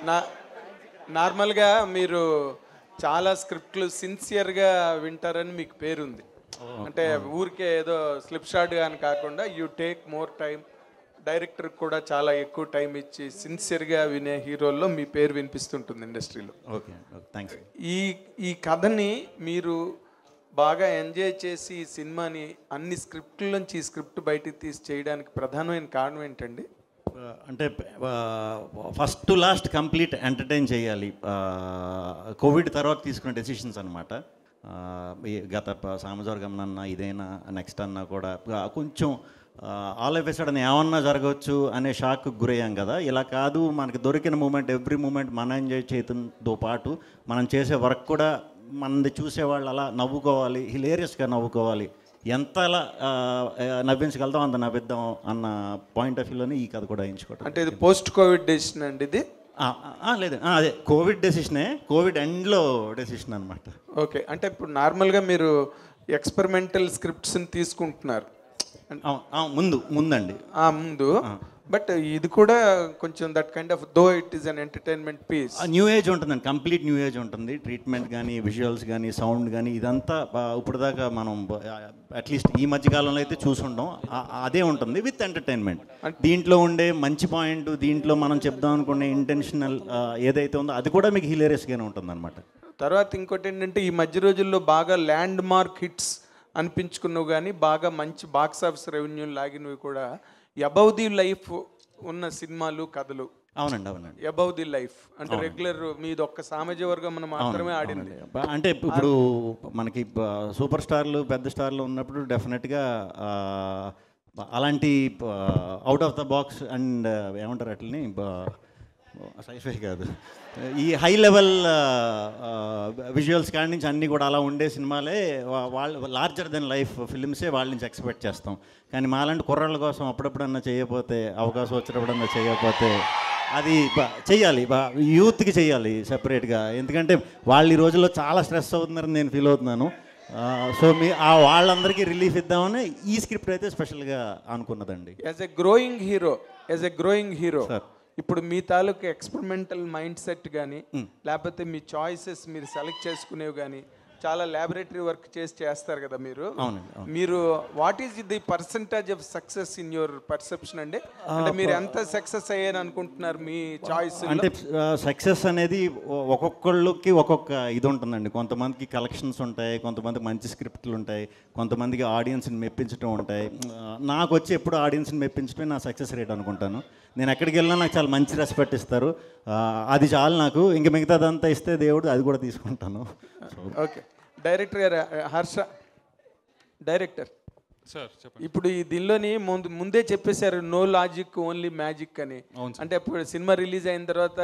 నా నార్మల్గా మీరు చాలా స్క్రిప్ట్లు సిన్సియర్గా వింటారని మీకు పేరుంది. అంటే ఊరికే ఏదో స్లిప్ షాట్గా అని కాకుండా యూ టేక్ మోర్ టైం, డైరెక్టర్కి కూడా చాలా ఎక్కువ టైం ఇచ్చి సిన్సియర్గా వినే హీరోల్లో మీ పేరు వినిపిస్తుంటుంది ఇండస్ట్రీలో. Okay, thanks. ఈ ఈ కథని మీరు బాగా ఎంజాయ్ చేసి ఈ సినిమాని అన్ని స్క్రిప్ట్ల నుంచి ఈ స్క్రిప్ట్ బయటికి తీసి చేయడానికి ప్రధానమైన కారణం ఏంటండి? అంటే first to last complete entertain చేయాలి. కోవిడ్ తర్వాత తీసుకున్న డెసిషన్స్ అనమాట. గత సామజవర్గం అన్నా ఇదైనా నెక్స్ట్ అన్నా కూడా కొంచెం ఆల్ ఆఫ్ ఎ సడన్ ఏమన్నా జరగవచ్చు అనే షాక్కి గురయ్యాం కదా. ఇలా కాదు, మనకి దొరికిన మూమెంట్ ఎవ్రీ మూమెంట్ మనం ఎంజాయ్ చేయడంతో పాటు మనం చేసే వర్క్ కూడా మనది చూసేవాళ్ళు అలా నవ్వుకోవాలి, హిలేరియస్గా నవ్వుకోవాలి, ఎంత అలా నవ్వించగలుగుతాం అంత నవ్విద్దాం అన్న పాయింట్ ఆఫ్ వ్యూలోనే ఈ కథ కూడా ఎంచుకోవటం. అంటే ఇది పోస్ట్ కోవిడ్ డెసిషన్ అండి ఇది? లేదు, అదే కోవిడ్ డెసిషనే, కోవిడ్ ఎండ్లో డెసిషన్ అనమాట. ఓకే, అంటే ఇప్పుడు నార్మల్గా మీరు ఎక్స్పెరిమెంటల్ స్క్రిప్ట్స్ని తీసుకుంటున్నారు ముందండి ముందు, బట్ ఇది కూడా కొంచెం that kind of though it is an entertainment piece. New age ఉంటుందండి, కంప్లీట్ న్యూ ఏజ్ ఉంటుంది. ట్రీట్మెంట్ కానీ, విజువల్స్ కానీ, సౌండ్ కానీ ఇదంతా ఇప్పుడు దాకా మనం అట్లీస్ట్ ఈ మధ్యకాలంలో అయితే చూసుంటాం. అదే ఉంటుంది విత్ ఎంటర్టైన్మెంట్. దీంట్లో ఉండే మంచి పాయింట్, దీంట్లో మనం చెప్దాం అనుకునే ఇంటెన్షనల్ ఏదైతే ఉందో అది కూడా మీకు హిలేరియస్గానే ఉంటుంది అనమాట. తర్వాత ఇంకోటి ఏంటంటే ఈ మధ్య రోజుల్లో బాగా ల్యాండ్ మార్క్ హిట్స్ అనిపించుకున్నవి కానీ బాగా మంచి బాక్స్ ఆఫీస్ రెవెన్యూ లాగినవి కూడా అబౌవ్ ది లైఫ్ ఉన్న సినిమాలు, కథలు. అవునండి. అబౌవ్ ది లైఫ్ అంటే రెగ్యులర్ మీది ఒక్క సామాజిక వర్గం మనం మాత్రమే ఆడింది. అంటే ఇప్పుడు మనకి సూపర్ స్టార్లు, పెద్ద స్టార్లు ఉన్నప్పుడు డెఫినెట్గా అలాంటి out of the box and ఏమంటారు అట్లని, సైఫై కాదు, ఈ హై లెవెల్ విజువల్స్ కాడి నుంచి అన్నీ కూడా అలా ఉండే సినిమాలే వాళ్ళు లార్జర్ దెన్ లైఫ్ ఫిలిమ్సే వాళ్ళ నుంచి ఎక్స్పెక్ట్ చేస్తాం. కానీ మాలాంటి కుర్రాళ్ళ కోసం అప్పుడప్పుడన్నా చేయకపోతే, అవకాశం వచ్చినప్పుడన్నా చేయకపోతే అది చెయ్యాలి, యూత్కి చెయ్యాలి సెపరేట్గా. ఎందుకంటే వాళ్ళు ఈ రోజుల్లో చాలా స్ట్రెస్ అవుతున్నారని నేను ఫీల్ అవుతున్నాను. సో వాళ్ళందరికీ రిలీఫ్ ఇద్దామని ఈ స్క్రిప్ట్ అయితే స్పెషల్గా అనుకున్నదండి. As a growing hero sir, ఇప్పుడు మీ తాలూకు ఎక్స్పెరిమెంటల్ మైండ్ సెట్ కానీ లేకపోతే మీ చాయిసెస్ మీరు సెలెక్ట్ చేసుకునేవి కానీ చాలా ల్యాబొరేటరీ వర్క్ చేస్తారు కదా మీరు. మీరు what is the percentage of success in your perception అండి? అంటే మీరు ఎంత సక్సెస్ అయ్యారు అనుకుంటున్నారు మీ చాయిస్? అంటే సక్సెస్ అనేది ఒక్కొక్కళ్ళకి ఒక్కొక్క ఇది ఉంటుందండి. కొంతమందికి కలెక్షన్స్ ఉంటాయి, కొంతమందికి మంచి స్క్రిప్ట్లు ఉంటాయి, కొంతమందికి ఆడియన్స్ని మెప్పించడం ఉంటాయి. నాకు వచ్చి ఎప్పుడు ఆడియన్స్ని మెప్పించడమే నా సక్సెస్ రేట్ అనుకుంటాను. నేను ఎక్కడికి వెళ్ళినా నాకు చాలా మంచి రెస్పెక్ట్ ఇస్తారు, అది చాలు నాకు. ఇంక మిగతాదంతా ఇస్తే దేవుడు అది కూడా తీసుకుంటాను. ఓకే, డైరెక్టర్ గారు, హర్ష డైరెక్టర్ సార్ చెప్పండి. ఇప్పుడు ఈ దీనిలోని ముందే చెప్పేశారు నో లాజిక్ ఓన్లీ మ్యాజిక్ అని. అంటే ఇప్పుడు సినిమా రిలీజ్ అయిన తర్వాత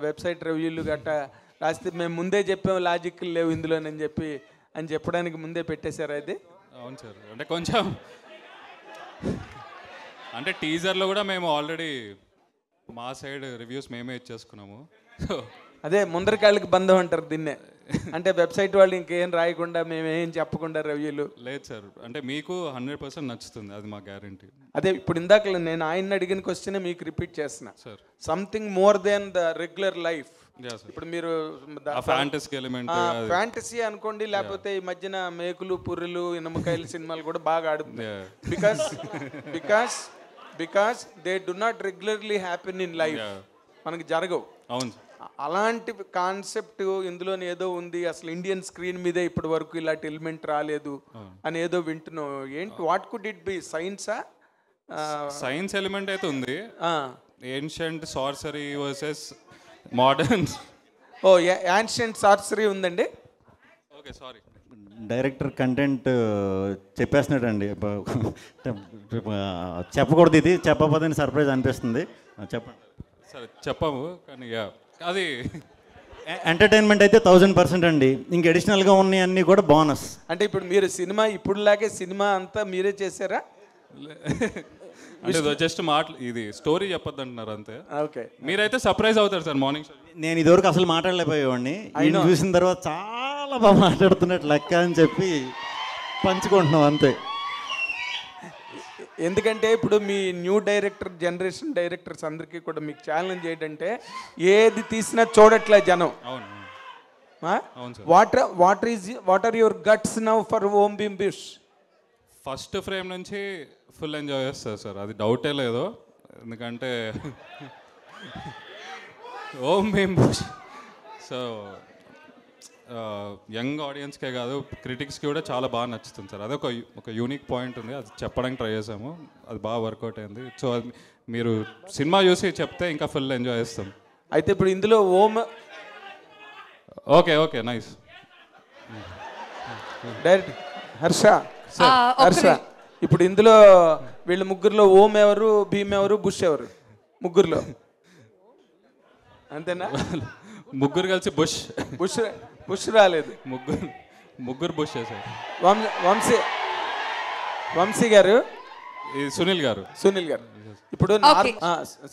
వెబ్సైట్ రివ్యూలు గట్టా రాస్తే మేము ముందే చెప్పాము లాజిక్ లేవు ఇందులోనని చెప్పడానికి ముందే పెట్టేశారు అది? అవును సార్, అంటే కొంచెం అంటే టీజర్లో కూడా మేము ఆల్రెడీ మా సైడ్ రివ్యూస్ మేమే ఇచ్చేసుకున్నాము. అదే ముందరకాళ్ళకి బంధం అంటారు దీన్నే. అంటే వెబ్సైట్ వాళ్ళు ఇంకేం రాయకుండా మేమేం చెప్పకుండా రివ్యూలు. లేదు సార్, అంటే మీకు 100% నచ్చుతుంది, అది మా గ్యారంటీ. అదే ఇప్పుడు ఇందాక నేను ఆయన అడిగిన క్వశ్చన్ మీకు రిపీట్ చేస్తున్నా sir. Something more than the regular life. ఇప్పుడు మీరు ఫ్యాంటసీ అనుకోండి, లేకపోతే ఈ మధ్యన మేకులు, పుర్రెలు, ఇనమకాయలు సినిమాలు కూడా బాగా ఆడుతుంది. Because they do not regularly happen in life, మనకి జరగవు. అవును, అలాంటి కాన్సెప్ట్ ఇందులోనే ఏదో ఉంది. అసలు ఇండియన్ స్క్రీన్ మీదే ఇప్పటి వరకు ఇలాంటి ఎలిమెంట్ రాలేదు అని ఏదో వింటున్నాం. ఏంటి, వాట్ కుడ్ ఇట్ బి? సైన్సా? సైన్స్ ఎలిమెంట్ అయితే ఉంది. Ancient sorcery versus modern. Ancient sorcery ఉందండి. Okay, sorry. డైరెక్టర్ కంటెంట్ చెప్పేస్తున్నాడండి. చెప్పకూడదు, ఇది చెప్పకపోతే సర్ప్రైజ్ అనిపిస్తుంది. చెప్పండి. సరే చెప్పాము, కానీ అది ఎంటర్టైన్మెంట్ అయితే 1000% అండి. ఇంక అడిషనల్గా ఉన్నాయి అన్నీ కూడా బోనస్. అంటే ఇప్పుడు మీరు సినిమా ఇప్పుడులాగే సినిమా అంతా మీరే చేశారా? అంటే జస్ట్ ఇది స్టోరీ చెప్పొద్దు అంటున్నారు అంతే. ఓకే, మీరైతే సర్ప్రైజ్ అవుతారు సార్ మార్నింగ్ షో. నేను ఇదివరకు అసలు మాట్లాడలేకపోయేవాడిని, ఆయన చూసిన తర్వాత చాలా బాగా మాట్లాడుతున్నట్టు లెక్క అని చెప్పి పంచుకుంటున్నాం అంతే. ఎందుకంటే ఇప్పుడు మీ న్యూ జనరేషన్ డైరెక్టర్స్ అందరికీ కూడా మీకు ఛాలెంజ్ ఏంటంటే ఏది తీసినా చూడట్లే జనం. అవును అవును sir. What are your guts now for Om Bheem Bush? First frame నుంచి ఫుల్ ఎంజాయ్ చేస్తారు సార్, అది డౌటే లేదు. ఎందుకంటే ఓం భీమ్ బుష్ సో యంగ్ ఆడియన్స్కే కాదు క్రిటిక్స్కి కూడా చాలా బాగా నచ్చుతుంది సార్. అదే ఒక యూనిక్ పాయింట్ ఉంది, అది చెప్పడానికి ట్రై చేసాము, అది బాగా వర్కౌట్ అయింది. సో అది మీరు సినిమా చూసి చెప్తే ఇంకా ఫుల్ ఎంజాయ్ చేస్తాం. అయితే ఇప్పుడు ఇందులో ఓం okay okay nice. Direct Harsha ఇప్పుడు ఇందులో వీళ్ళ ముగ్గురులో ఓం ఎవరు, భీమ్ ఎవరు, బుష్ ఎవరు? ముగ్గురులో అంతేనా? ముగ్గురు కలిసి బుష్ బుష్ రాలేదు. ముగ్గురు బుష్ చేశారు. వంశీ గారు, సునీల్ గారు. ఇప్పుడు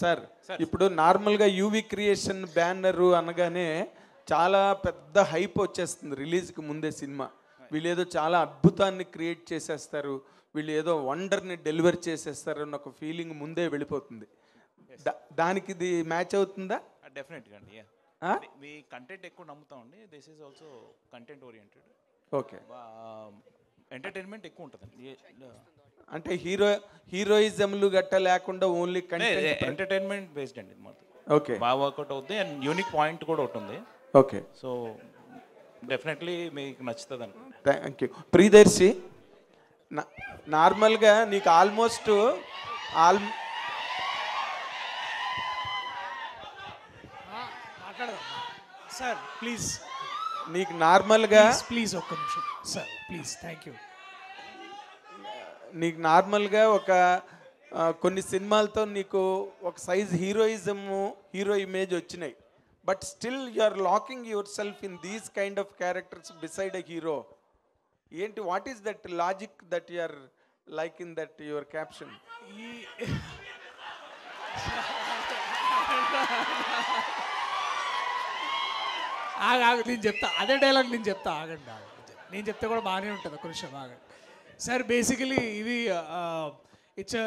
సార్ ఇప్పుడు నార్మల్గా యూవి క్రియేషన్ బ్యానరు అనగానే చాలా పెద్ద హైప్ వచ్చేస్తుంది రిలీజ్కి ముందే సినిమా. వీళ్ళు ఏదో చాలా అద్భుతాన్ని క్రియేట్ చేసేస్తారు, వీళ్ళు ఏదో వండర్ని డెలివర్ చేసేస్తారు అన్న ఒక ఫీలింగ్ ముందే వెళ్ళిపోతుంది. దానికి ఇది మ్యాచ్ అవుతుందా? డెఫినెట్గా అండి. మీ కంటెంట్ ఎక్కువ నమ్ముతామండి. This is also content oriented. Okay, entertainment ఎక్కువ ఉంటుందండి. అంటే హీరోయిజంలు గట్ట లేకుండా ఓన్లీ కంటెంట్ ఎంటర్టైన్మెంట్ బేస్డ్ అండి మాత్రం. ఓకే, బాగా వర్కౌట్ అవుతుంది అండ్ యూనిక్ పాయింట్ కూడా ఉంటుంది. ఓకే, సో డెఫినెట్లీ మీకు నచ్చుతుంది అండి. Thank you. ప్రియదర్శి, నార్మల్గా నీకు ఆల్మోస్ట్ సార్ ప్లీజ్, నీకు నార్మల్గా ప్లీజ్ ఒక్క నిమిషం సార్ ప్లీజ్. Thank you. నీకు నార్మల్గా ఒక కొన్ని సినిమాలతో నీకు ఒక సైజ్ హీరో ఇమేజ్ వచ్చినాయి, but still you are locking yourself in these kind of characters beside a hero. ఏంటి, what is that logic that you are like in that your caption? నేను చెప్తా, అదే డైలాగ్ నేను చెప్తా, ఆగండి. నేను చెప్తే కూడా బాగానే ఉంటుంది, ఒక నిమిషం ఆగండి సార్. బేసికలీ ఇది it's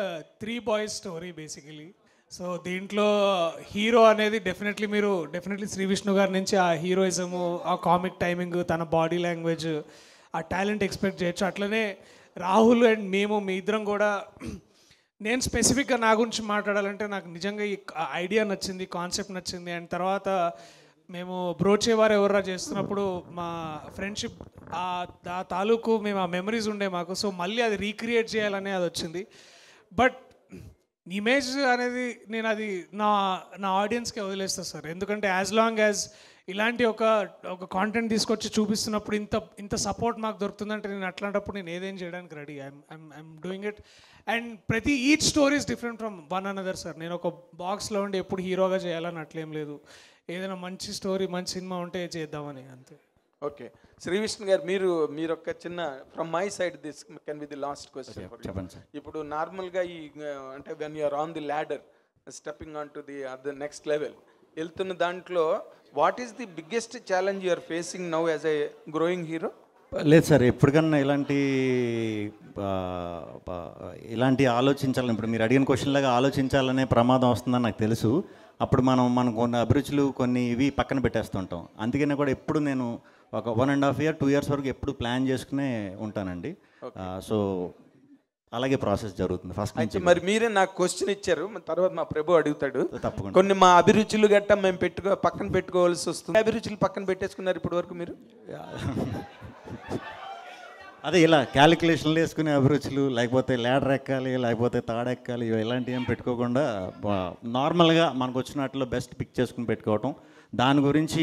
3 boys story basically. So దీంట్లో హీరో అనేది డెఫినెట్లీ శ్రీ విష్ణు గారి నుంచి ఆ హీరోయిజము, ఆ కామిక్ టైమింగ్, తన బాడీ లాంగ్వేజ్, ఆ టాలెంట్ ఎక్స్పెక్ట్ చేయొచ్చు. అట్లనే రాహుల్ అండ్ మీ ఇద్దరం కూడా నేను స్పెసిఫిక్గా నా గురించి మాట్లాడాలంటే నాకు నిజంగా ఈ ఐడియా నచ్చింది, కాన్సెప్ట్ నచ్చింది. అండ్ తర్వాత మేము బ్రోచేవారు ఎవర్రా చేస్తున్నప్పుడు మా ఫ్రెండ్షిప్ ఆ తాలూకు మేము ఆ మెమరీస్ ఉండే మాకు. సో మళ్ళీ అది రీక్రియేట్ చేయాలనే అది వచ్చింది. బట్ ఇమేజ్ అనేది నేను అది నా ఆడియన్స్కే వదిలేస్తాను సార్. ఎందుకంటే యాజ్ లాంగ్ యాజ్ ఇలాంటి ఒక కాంటెంట్ తీసుకొచ్చి చూపిస్తున్నప్పుడు ఇంత సపోర్ట్ మాకు దొరుకుతుందంటే నేను అట్లాంటప్పుడు నేను ఏదేం చేయడానికి ready. I'm doing it. And each story is different from one another sir. నేను ఒక బాక్స్లో ఉండి ఎప్పుడు హీరోగా చేయాలని అట్లేం లేదు. ఏదైనా మంచి స్టోరీ, మంచి సినిమా ఉంటే చేద్దామని, అంతే. ఓకే, శ్రీ విష్ణు గారు, మీరు ఒక చిన్న from my side this can be the last question. చెప్పండి సార్. ఇప్పుడు నార్మల్గా అంటే when you're on the ladder stepping on to the next level వెళ్తున్న దాంట్లో what is the biggest challenge you're facing now as a growing hero? లేదు sir, ఎప్పటికన్నా ఇలాంటి ఆలోచించాలని, ఇప్పుడు మీరు అడిగిన క్వశ్చన్ లాగా ఆలోచించాలనే ప్రమాదం వస్తుందని నాకు తెలుసు. అప్పుడు మనం కొన్ని అభిరుచులు కొన్ని ఇవి పక్కన పెట్టేస్తుంటాం. అందుకనే కూడా ఎప్పుడు నేను ఒక 1.5 year 2 years వరకు ఎప్పుడు ప్లాన్ చేసుకునే ఉంటానండి. సో అలాగే ప్రాసెస్ జరుగుతుంది ఫస్ట్ నుంచి. మరి మీరే నాకు క్వశ్చన్ ఇచ్చారు, తర్వాత మా ప్రభు అడుగుతాడు. తప్పకుండా. కొన్ని మా అభిరుచులు గట్టా మేము పక్కన పెట్టుకోవాల్సి వస్తుంది. అభిరుచులు పక్కన పెట్టేసుకున్నారు ఇప్పటి వరకు మీరు? అదే ఇలా క్యాలిక్యులేషన్లు వేసుకునే అభిరుచులు, లేకపోతే ల్యాడర్ ఎక్కాలి, లేకపోతే తాడెక్కాలి, ఇలాంటివి ఏం పెట్టుకోకుండా నార్మల్గా మనకు వచ్చినట్లో బెస్ట్ పిక్ చేసుకుని పెట్టుకోవటం. దాని గురించి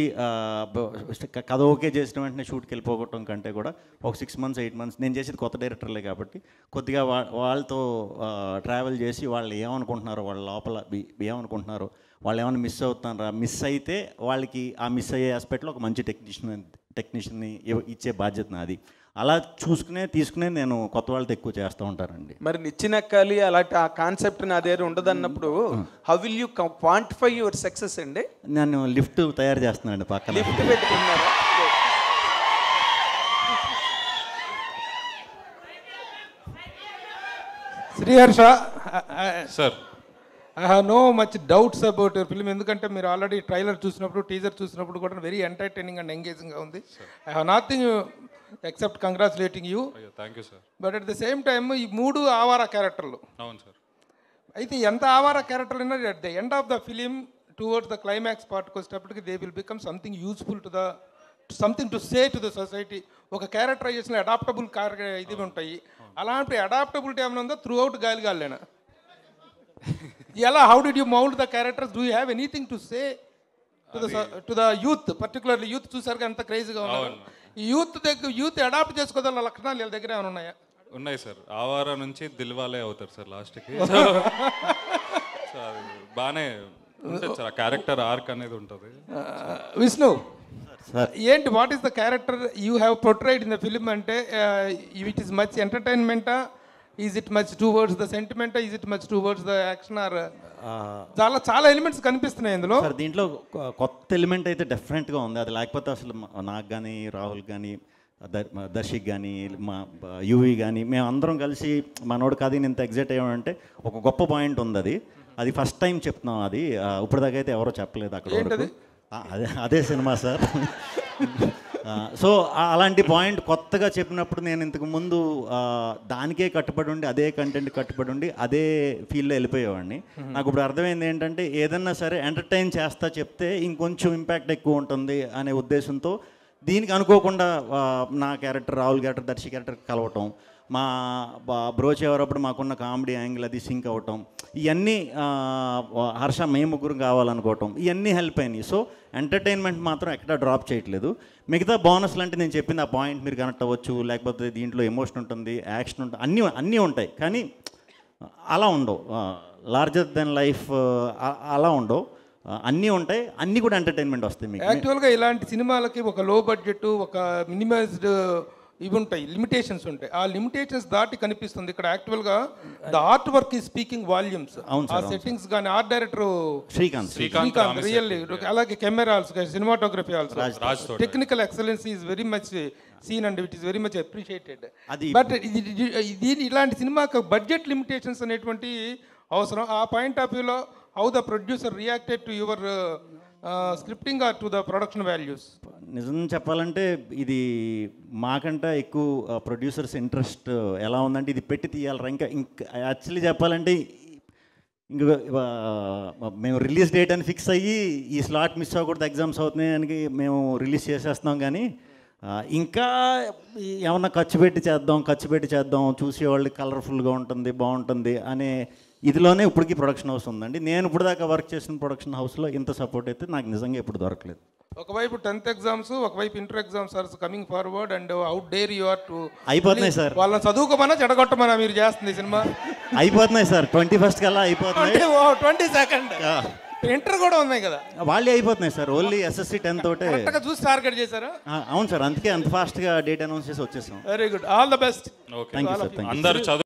కథ ఓకే చేసిన వెంటనే షూట్కి వెళ్ళిపోవటం కంటే కూడా ఒక 6 months 8 months, నేను చేసేది కొత్త డైరెక్టర్లే కాబట్టి కొద్దిగా వాళ్ళతో ట్రావెల్ చేసి వాళ్ళు ఏమనుకుంటున్నారో, వాళ్ళ లోపల ఏమనుకుంటున్నారో, వాళ్ళు ఏమైనా మిస్ అవుతున్నారా, మిస్ అయితే వాళ్ళకి ఆ మిస్ అయ్యే ఆస్పెక్ట్లో ఒక మంచి టెక్నీషియన్ని ఇచ్చే బాధ్యత నాది. అలా తీసుకునే నేను కొత్త వాళ్ళతో ఎక్కువ చేస్తూ ఉంటానండి. మరి నిచ్చినెక్కాలి అలాంటి ఆ కాన్సెప్ట్ నా దగ్గర ఉండదు అన్నప్పుడు how will you quantify your success అండి? నేను లిఫ్ట్ తయారు చేస్తున్నానండి, పక్కన లిఫ్ట్ పెట్టుకున్నారా? Sriharsha, sir I have no much doubts about your film. ఎందుకంటే మీరు ఆల్రెడీ ట్రైలర్ చూసినప్పుడు, టీజర్ చూసినప్పుడు కూడా వెరీ ఎంటర్టైనింగ్ అండ్ ఎంగేజింగ్గా ఉంది. I have nothing except congratulating you. Thank you sir. But at the same time ఈ 3 ఆవారా క్యారెక్టర్లు. అవును సార్. అయితే ఎంత ఆవారా క్యారెక్టర్లు అయినా at the end of the film towards the climax పార్ట్కి వచ్చేటప్పటికి they will become something useful to the something to say to the society. ఒక క్యారెక్టరైజేషన్ అడాప్టబుల్ ఇది ఉంటాయి. అలాంటి అడాప్టబిలిటీ ఏమైనా ఉందో త్రూ అవుట్ గాలిగాలేనా ఎలా? How did you mould the characters? Do you have anything to say to the youth? Particularly youth చూసారుగా ఎంత క్రేజీగా ఉన్నారు. ఈ యూత్ అడాప్ట్ చేసుకోగల లక్షణాలు వీళ్ళ దగ్గర ఏమైనా ఉన్నాయా? ఉన్నాయి సార్. ఆవారా నుంచి దిల్వాలే అవుతారు సార్ లాస్ట్కి. సో అది బాగానే ఉంటుంది సార్. ఆ క్యారెక్టర్ ఆర్క్ అనేది ఉంటుంది. విష్ణు, ఏంటి what is the character you have portrayed in the film? అంటే ఇట్ ఈస్ మచ్ ఎంటర్టైన్మెంటా? Is it much towards the sentiment? Is it much towards the action? Or చాలా ఎలిమెంట్స్ కనిపిస్తున్నాయి ఇందులో. సార్ దీంట్లో కొత్త ఎలిమెంట్ అయితే డెఫినెట్గా ఉంది. అది లేకపోతే అసలు నాకు కానీ, రాహుల్ కానీ, దర్శిక్ కానీ, మా యువి కానీ, మేము అందరం కలిసి మనోడు కాదు ఇంత ఎగ్జైట్ అయ్యామంటే ఒక గొప్ప పాయింట్ ఉంది. అది ఫస్ట్ టైం చెప్తున్నాం. అది ఇప్పటిదాకా అయితే ఎవరో చెప్పలేదు అక్కడ వరకు. అదే సినిమా సార్. సో అలాంటి పాయింట్ కొత్తగా చెప్పినప్పుడు నేను ఇంతకు ముందు దానికే కట్టుబడి ఉండి, అదే కంటెంట్ కట్టుబడి ఉండి, అదే ఫీల్డ్లో వెళ్ళిపోయేవాడిని. నాకు ఇప్పుడు అర్థమైంది ఏంటంటే ఏదన్నా సరే ఎంటర్టైన్ చేస్తా చెప్తే ఇంకొంచెం ఇంపాక్ట్ ఎక్కువ ఉంటుంది అనే ఉద్దేశంతో దీనికి అనుకోకుండా నా character, Rahul character, Darshi character కలవటం, మా బ్రోచ్ ఎవరప్పుడు మాకున్న కామెడీ యాంగిల్ అది సింక్ అవటం, ఇవన్నీ హర్ష మేము ముగ్గురు కావాలనుకోవటం, ఇవన్నీ హెల్ప్ అయినాయి. సో ఎంటర్టైన్మెంట్ మాత్రం ఎక్కడా డ్రాప్ చేయట్లేదు. మిగతా బోనస్లు అంటే నేను చెప్పింది ఆ పాయింట్ మీరు కనెక్ట్ అవ్వచ్చు, లేకపోతే దీంట్లో ఎమోషన్ ఉంటుంది, యాక్షన్ ఉంటుంది, అన్నీ ఉంటాయి. కానీ అలా ఉండవు. లార్జర్ దెన్ లైఫ్ అలా ఉండవు. అన్నీ ఉంటాయి, అన్నీ కూడా ఎంటర్టైన్మెంట్ వస్తాయి మీకు. యాక్చువల్గా ఇలాంటి సినిమాలకి ఒక లో బడ్జెట్, ఒక మినిమైజ్డ్ ఇవి ఉంటాయి, లిమిటేషన్స్ ఉంటాయి. ఆ లిమిటేషన్స్ దాటి కనిపిస్తుంది ఇక్కడ. యాక్చువల్గా the art work is speaking volumes. ఆ సెట్టింగ్స్ కానీ ఆర్ట్ డైరెక్టర్ శ్రీకాంత్ రియల్లీ, అలాగే cameras, cinematography also, technical excellence is very much seen and it is very much appreciated. But దీని ఇలాంటి సినిమాకి బడ్జెట్ లిమిటేషన్స్ అనేటువంటి అవసరం. ఆ పాయింట్ ఆఫ్ వ్యూలో how the producer reacted to your scripting or to the production values? నిజం చెప్పాలంటే ఇది మాకంటే ఎక్కువ ప్రొడ్యూసర్స్ ఇంట్రెస్ట్ ఎలా ఉందంటే ఇది పెట్టి తీయాలరా. ఇంకా యాక్చువల్లీ చెప్పాలంటే ఇంక మేము రిలీజ్ డేట్ అని ఫిక్స్ అయ్యి ఈ స్లాట్ మిస్ అవ్వకూడదు, ఎగ్జామ్స్ అవుతున్నాయి అని మేము రిలీజ్ చేసేస్తున్నాం. కానీ ఇంకా ఏమన్నా ఖర్చు పెట్టి చేద్దాం, చూసేవాళ్ళు కలర్ఫుల్గా ఉంటుంది, బాగుంటుంది అనే ఇదిలోనే ఇప్పటికీ ప్రొడక్షన్ హౌస్ ఉందండి. నేను ఇప్పుడు దాకా వర్క్ చేసిన ప్రొడక్షన్ హౌస్లో ఇంత సపోర్ట్ అయితే నాకు నిజంగా ఎప్పుడు దొరకలేదు. ఒకవైపు 10th ఎగ్జామ్స్, ఒకవైపు inter exams are coming forward and out dare you are to అయిపోతున్నాయి సార్. వాళ్ళని చదువుకోమన్నా చెడగొట్టమన్నా మీరు చేస్తుంది సినిమా అయిపోతున్నాయి సార్. 21st కల్లా అయిపోతున్నాయి. 22nd ఇంటర్ కూడా ఉన్నాయి కదా, వాళ్ళే అయిపోతున్నాయి సార్. ఓన్లీ SSC 10th తోటే చూసి టార్గెట్ చేశారా? అవును సార్, అందుకే అంత ఫాస్ట్గా డేట్ అనౌన్స్ చేసి వచ్చేసాం. Very good, all the best. Okay, అందరూ చదువు